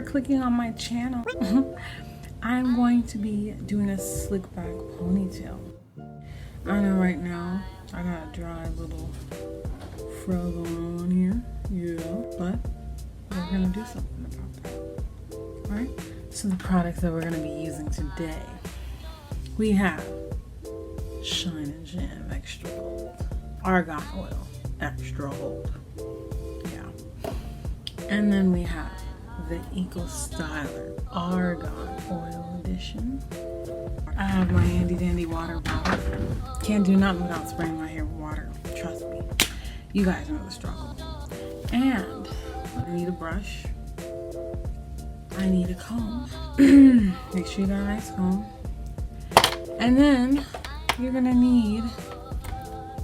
for clicking on my channel. I'm going to be doing a slick back ponytail. I know right now I got a dry little fro going on here, yeah, but we're gonna do something about that. Alright, so the products that we're gonna be using today, we have Shine and Jam Extra Gold, Argan Oil Extra Gold, yeah, and then we have the Eco Styler Argan Oil Edition. I have my handy dandy water bottle. Can't do nothing without spraying my hair with water. Trust me. You guys know the struggle. And I need a brush. I need a comb. Make sure you got a nice comb. And then you're gonna need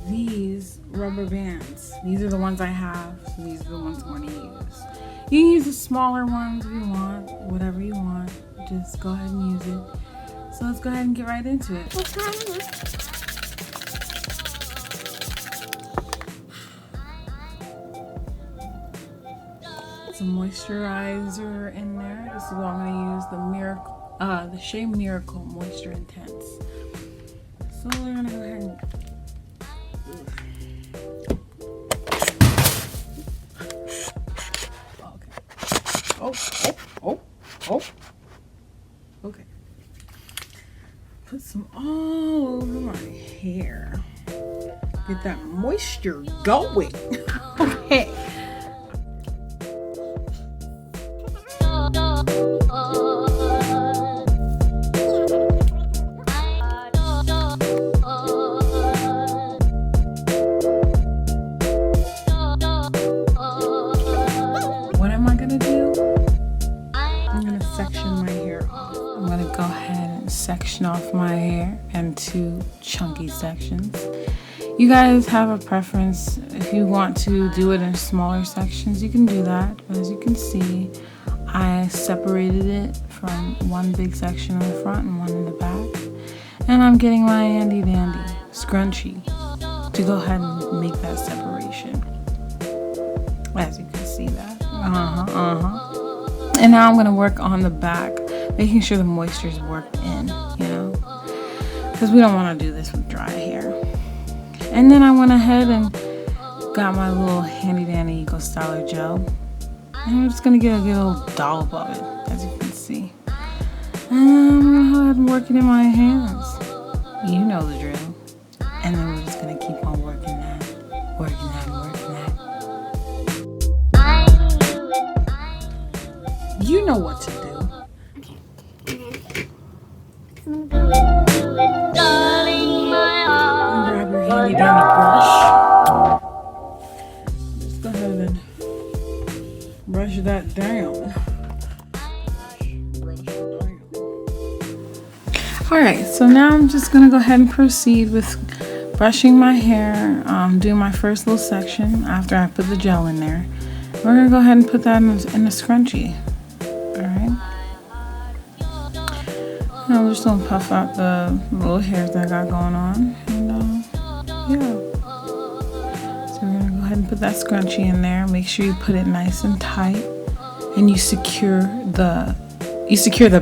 these rubber bands. These are the ones I have, so these are the ones I'm gonna use. You can use the smaller ones if you want, whatever you want. Just go ahead and use it. So let's go ahead and get right into it. Some moisturizer in there. This is what I'm gonna use, the Shea Miracle Moisture Intense. So we're gonna go ahead and okay. Put some all over my hair. Get that moisture going. Okay. What am I gonna do? I'm gonna section my hair off. I'm gonna go ahead and section off my hair into chunky sections. You guys have a preference. If you want to do it in smaller sections, you can do that. But as you can see, I separated it from one big section in the front and one in the back. And I'm getting my handy dandy scrunchie to go ahead and make that separation. As you can see that. And now I'm gonna work on the back, making sure the moisture is worked in, you know, because we don't want to do this with dry hair. And then I went ahead and got my little handy dandy Eco Styler gel, and I'm just gonna get a good little dollop of it, as you can see. And I'm gonna go ahead and work it in my hands. You know the drill. And then we're just gonna keep on working that. You know what to do. Grab your handy dandy brush. Just go ahead and brush that down. Alright, so now I'm just going to go ahead and proceed with brushing my hair, doing my first little section after I put the gel in there. We're going to go ahead and put that in a scrunchie. Alright. Now I'm just going to puff out the little hairs that I got going on. And yeah. So we're going to go ahead and put that scrunchie in there. Make sure you put it nice and tight. And you secure the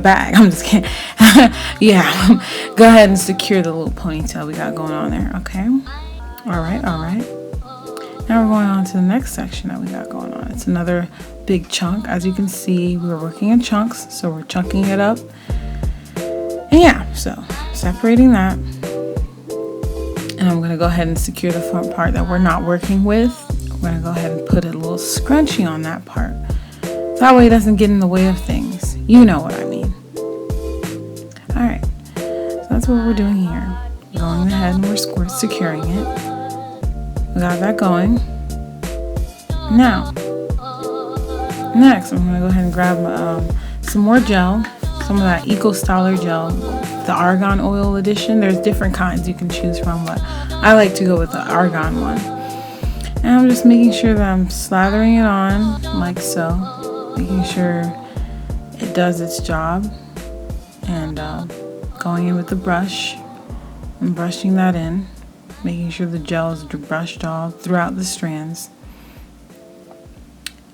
bag. I'm just kidding. Yeah. Go ahead and secure the little ponytail we got going on there. Okay. Alright. Now we're going on to the next section that we got going on. It's another big chunk. As you can see, we're working in chunks, so we're chunking it up. And yeah, so separating that. And I'm going to go ahead and secure the front part that we're not working with. We're going to go ahead and put a little scrunchie on that part. That way it doesn't get in the way of things. You know what I mean. Alright, so that's what we're doing here. Going ahead and we're securing it. We got that going. Now, next I'm going to go ahead and grab some more gel. Some of that Eco Styler gel. The Argan Oil Edition. There's different kinds you can choose from, but I like to go with the Argan one. And I'm just making sure that I'm slathering it on like so. Making sure it does its job. And going in with the brush and brushing that in. Making sure the gel is brushed all throughout the strands.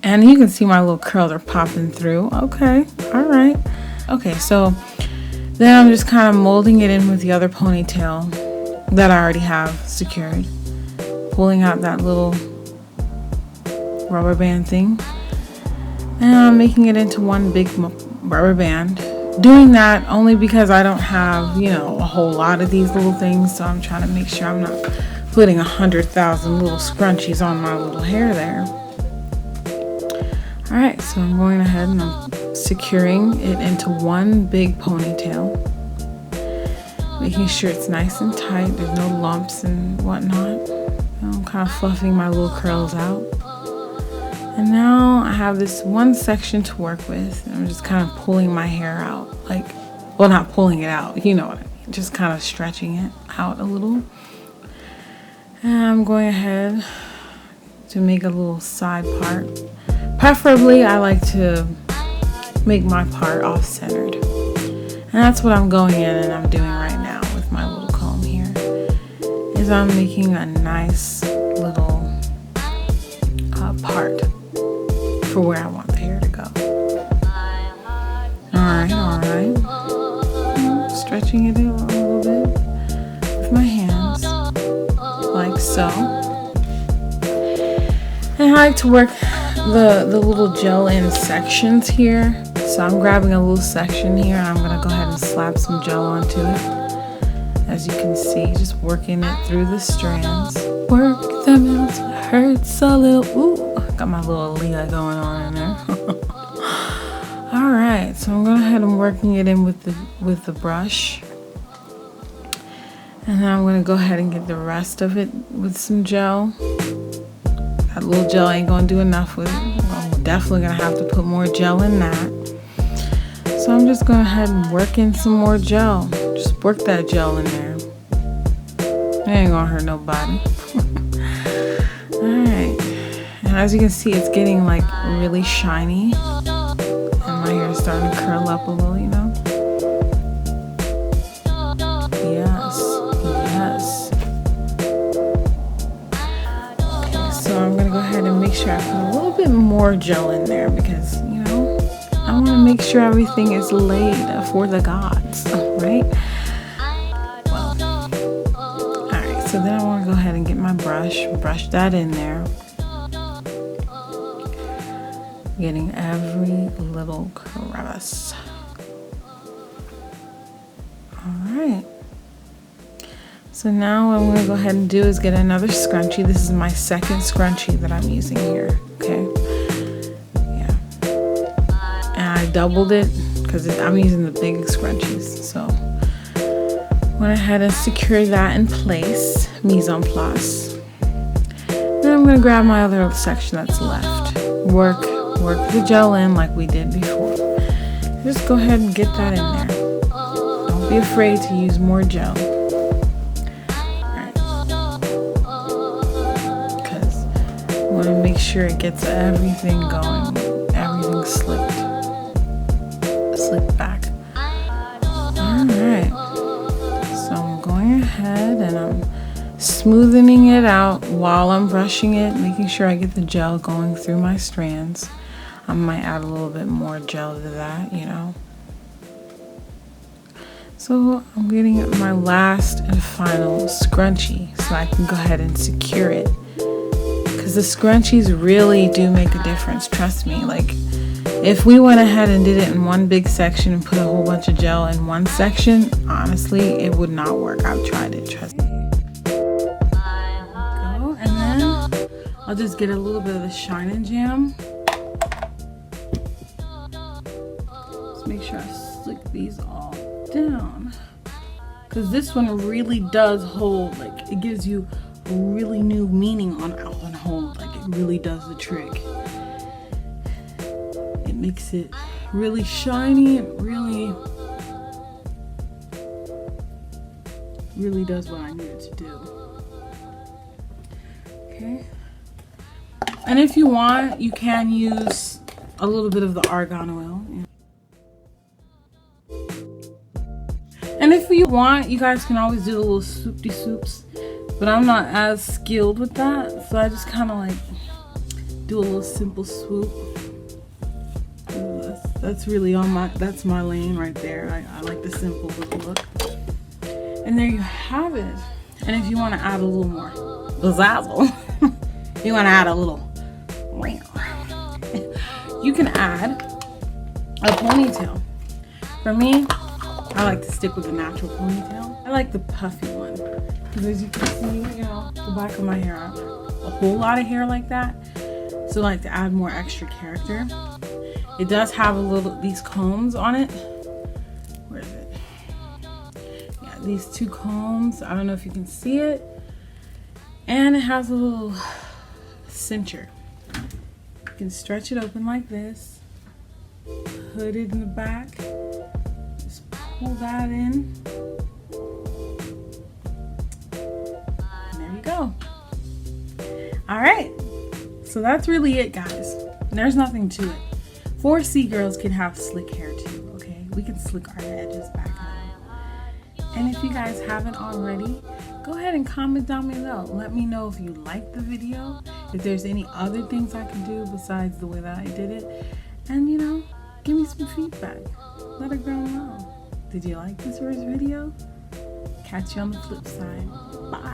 And you can see my little curls are popping through. Okay, all right. Okay, so then I'm just kind of molding it in with the other ponytail that I already have secured. Pulling out that little rubber band thing. And I'm making it into one big rubber band. Doing that only because I don't have, you know, a whole lot of these little things. So I'm trying to make sure I'm not putting 100,000 little scrunchies on my little hair there. Alright, so I'm going ahead and I'm securing it into one big ponytail. Making sure it's nice and tight. There's no lumps and whatnot. I'm kind of fluffing my little curls out. And now I have this one section to work with. I'm just kind of pulling my hair out. Like, well, not pulling it out, you know what I mean. Just kind of stretching it out a little. And I'm going ahead to make a little side part. Preferably, I like to make my part off-centered. And that's what I'm going in and I'm doing right now with my little comb here. Is I'm making a nice little part for where I want the hair to go. Alright. Stretching it a little bit with my hands, like so. And I like to work the little gel in sections here. So I'm grabbing a little section here and I'm going to go ahead and slap some gel onto it. As you can see, just working it through the strands. Work them out till it hurts a little. Ooh, got my little Iike going on in there. Alright, so I'm going ahead and working it in with the brush. And then I'm going to go ahead and get the rest of it with some gel. That little gel ain't going to do enough with it. I'm definitely going to have to put more gel in that. So I'm just going ahead and work in some more gel. Just work that gel in there. It ain't going to hurt nobody. Alright. And as you can see, it's getting like really shiny. And my hair is starting to curl up a little, you know. Yes. Okay, so I'm going to go ahead and make sure I put a little bit more gel in there because, you know, I want to make sure everything is laid for the gods, right? Well, alright, so then I want to go ahead and get my brush that in there. Getting every little crevice. Alright. So now what I'm going to go ahead and do is get another scrunchie. This is my second scrunchie that I'm using here, okay? Yeah. And I doubled it because I'm using the big scrunchies. So went ahead and secured that in place, mise en place. Then I'm going to grab my other section that's left. Work the gel in like we did before. Just go ahead and get that in there. Don't be afraid to use more gel. Alright. Because I want to make sure it gets everything going. Everything slicked back. Alright. So I'm going ahead and I'm smoothing it out while I'm brushing it, making sure I get the gel going through my strands. I might add a little bit more gel to that, you know. So I'm getting my last and final scrunchie so I can go ahead and secure it. Because the scrunchies really do make a difference, trust me. Like, if we went ahead and did it in one big section and put a whole bunch of gel in one section, honestly, it would not work. I've tried it, trust me. Go, and then I'll just get a little bit of the Shine and Jam. Make sure I slick these all down because this one really does hold, like it gives you a really new meaning on hold, like it really does the trick. It makes it really shiny and really does what I need it to do. Okay, and if you want, you can use a little bit of the argan oil. And if you want, you guys can always do the little soupy soups, but I'm not as skilled with that, so I just kind of like do a little simple swoop. That's really that's my lane right there. I like the simple look. And there you have it. And if you want to add a little more zazzle, you want to add a little, you can add a ponytail. For me, I like to stick with the natural ponytail. I like the puffy one because as you can see, you know, the back of my hair, I have a whole lot of hair like that. So I like to add more extra character. It does have these combs on it. Where is it? Yeah, these 2 combs. I don't know if you can see it. And it has a little cincher. You can stretch it open like this. Put it in the back. Just pull that in. And there you go. All right. So that's really it, guys. There's nothing to it. 4C girls can have slick hair too, okay? We can slick our edges back up. And if you guys haven't already, go ahead and comment down below. Let me know if you liked the video, if there's any other things I can do besides the way that I did it. And you know, give me some feedback. Let a girl know. Did you like this first video? Catch you on the flip side. Bye.